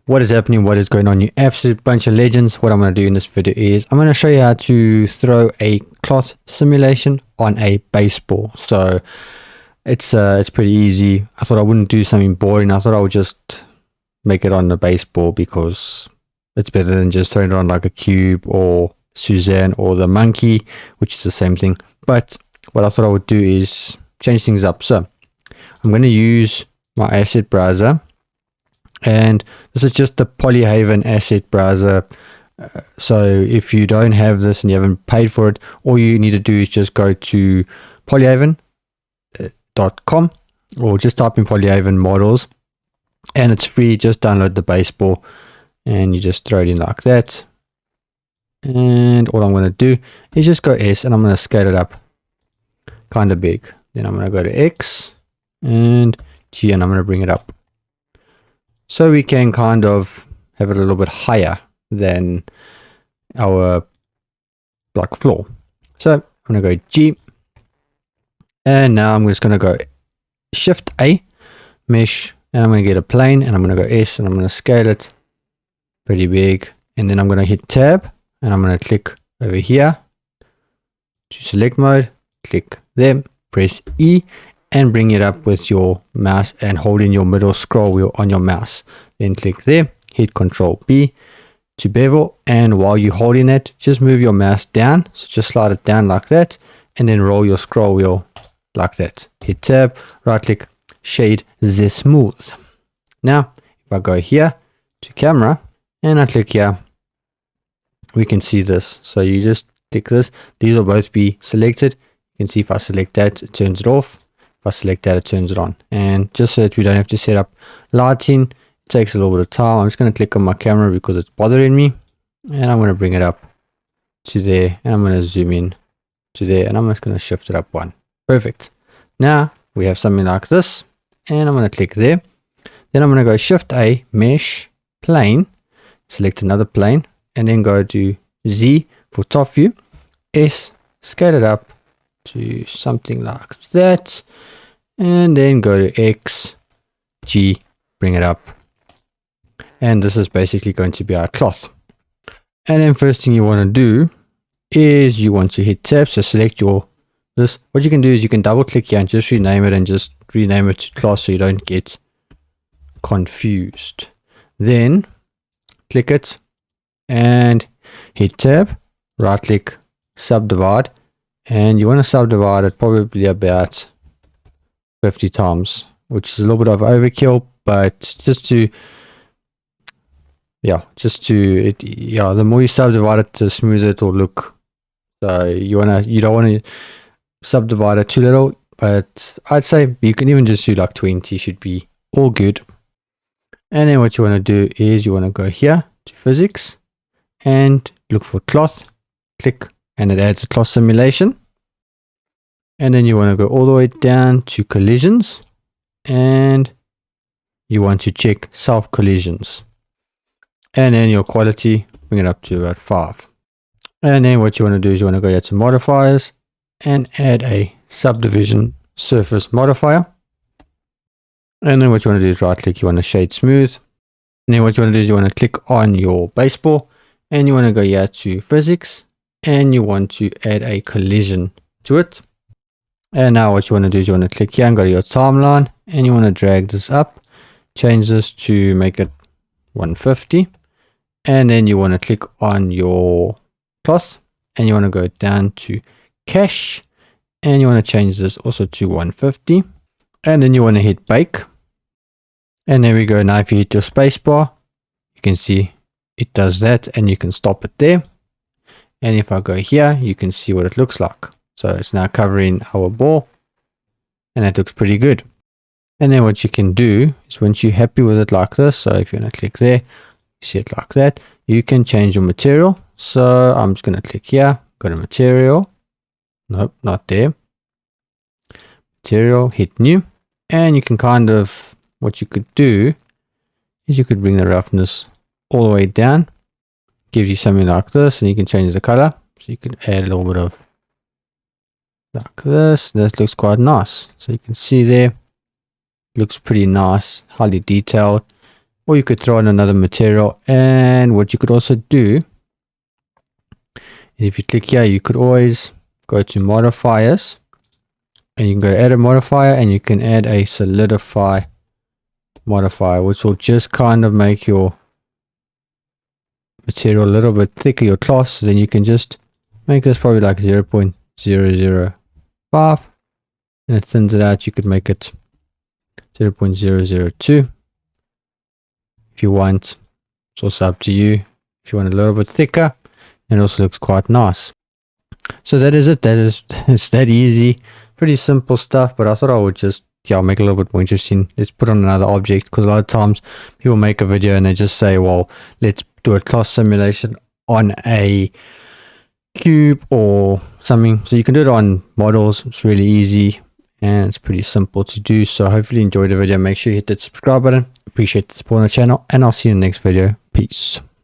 What is happening? What is going on, you absolute bunch of legends? What I'm going to do in this video is I'm going to show you how to throw a cloth simulation on a baseball. So it's pretty easy. I thought I wouldn't do something boring. I thought I would just make it on the baseball because it's better than just throwing it on like a cube or Suzanne or the monkey, which is the same thing. But what I thought I would do is change things up. So I'm going to use my asset browser. And this is just the Polyhaven asset browser. So if you don't have this and you haven't paid for it, all you need to do is just go to polyhaven.com or just type in Polyhaven models, and it's free. Just download the baseball and you just throw it in like that. And all I'm going to do is just go S, and I'm going to scale it up kind of big. Then I'm going to go to X and G, and I'm going to bring it up, so we can kind of have it a little bit higher than our block floor. So I'm going to go G. And now I'm just going to go Shift A, Mesh, and I'm going to get a plane, and I'm going to go S, and I'm going to scale it pretty big. And then I'm going to hit Tab, and I'm going to click over here to select mode, click there, press E, and bring it up with your mouse and hold in your middle scroll wheel on your mouse. Then click there, hit Control B to bevel, and while you're holding it, just move your mouse down. So just slide it down like that, and then roll your scroll wheel like that. Hit Tab, right click, shade the smooth. Now, if I go here to camera and I click here, we can see this. So you just click this. These will both be selected. You can see if I select that, it turns it off. If I select that, it turns it on. And just so that we don't have to set up lighting, it takes a little bit of time. I'm just going to click on my camera because it's bothering me. And I'm going to bring it up to there. And I'm going to zoom in to there. And I'm just going to shift it up one. Perfect. Now we have something like this. And I'm going to click there. Then I'm going to go Shift A, Mesh, Plane. Select another plane. And then go to Z for top view. S, scale it up to something like that, and then go to X, G, bring it up, and this is basically going to be our cloth. And then first thing you want to do is you want to hit Tab, so select your this. What you can do is you can double click here and just rename it, and just rename it to cloth so you don't get confused. Then click it and hit Tab, right click, subdivide. And you want to subdivide it probably about 50 times, which is a little bit of overkill, but the more you subdivide it, the smoother it will look. So you don't want to subdivide it too little, but I'd say you can even just do like 20, should be all good. And then what you want to do is you want to go here to physics and look for cloth, click, and it adds a cloth simulation. And then you want to go all the way down to collisions, and you want to check self collisions. And then your quality, bring it up to about 5. And then what you want to do is you want to go here to modifiers and add a subdivision surface modifier. And then what you want to do is right click, you want to shade smooth. And then what you want to do is you want to click on your baseball, and you want to go here to physics, and you want to add a collision to it. And now what you want to do is you want to click here and go to your timeline, and you want to drag this up, change this to make it 150. And then you want to click on your cloth, and you want to go down to cache, and you want to change this also to 150. And then you want to hit bake. And there we go. Now if you hit your space bar, you can see it does that, and you can stop it there. And if I go here, you can see what it looks like. So it's now covering our ball, and that looks pretty good. And then what you can do is once you're happy with it like this, so if you want to click there, you see it like that, you can change your material. So I'm just going to click here, go to material. Nope, not there. Material, hit new. And you can kind of, what you could do is you could bring the roughness all the way down. Gives you something like this, and you can change the color. So you can add a little bit of like this. This looks quite nice. So you can see there, looks pretty nice, highly detailed. or you could throw in another material. And what you could also do, if you click here, you could always go to modifiers, and you can go add a modifier, and you can add a solidify modifier, which will just kind of make your material a little bit thicker, your cloth. So then you can just make this probably like 0.005, and it thins it out. You could make it 0.002 if you want. It's also up to you if you want a little bit thicker, and it also looks quite nice. So that is it. It's that easy. Pretty simple stuff, but I thought I would just make it a little bit more interesting. Let's put on another object, because a lot of times people make a video and they just say, well, let's do a cloth simulation on a cube or something. So you can do it on models. It's really easy and it's pretty simple to do. So hopefully you enjoyed the video. Make sure you hit that subscribe button. Appreciate the support on the channel, and I'll see you in the next video. Peace.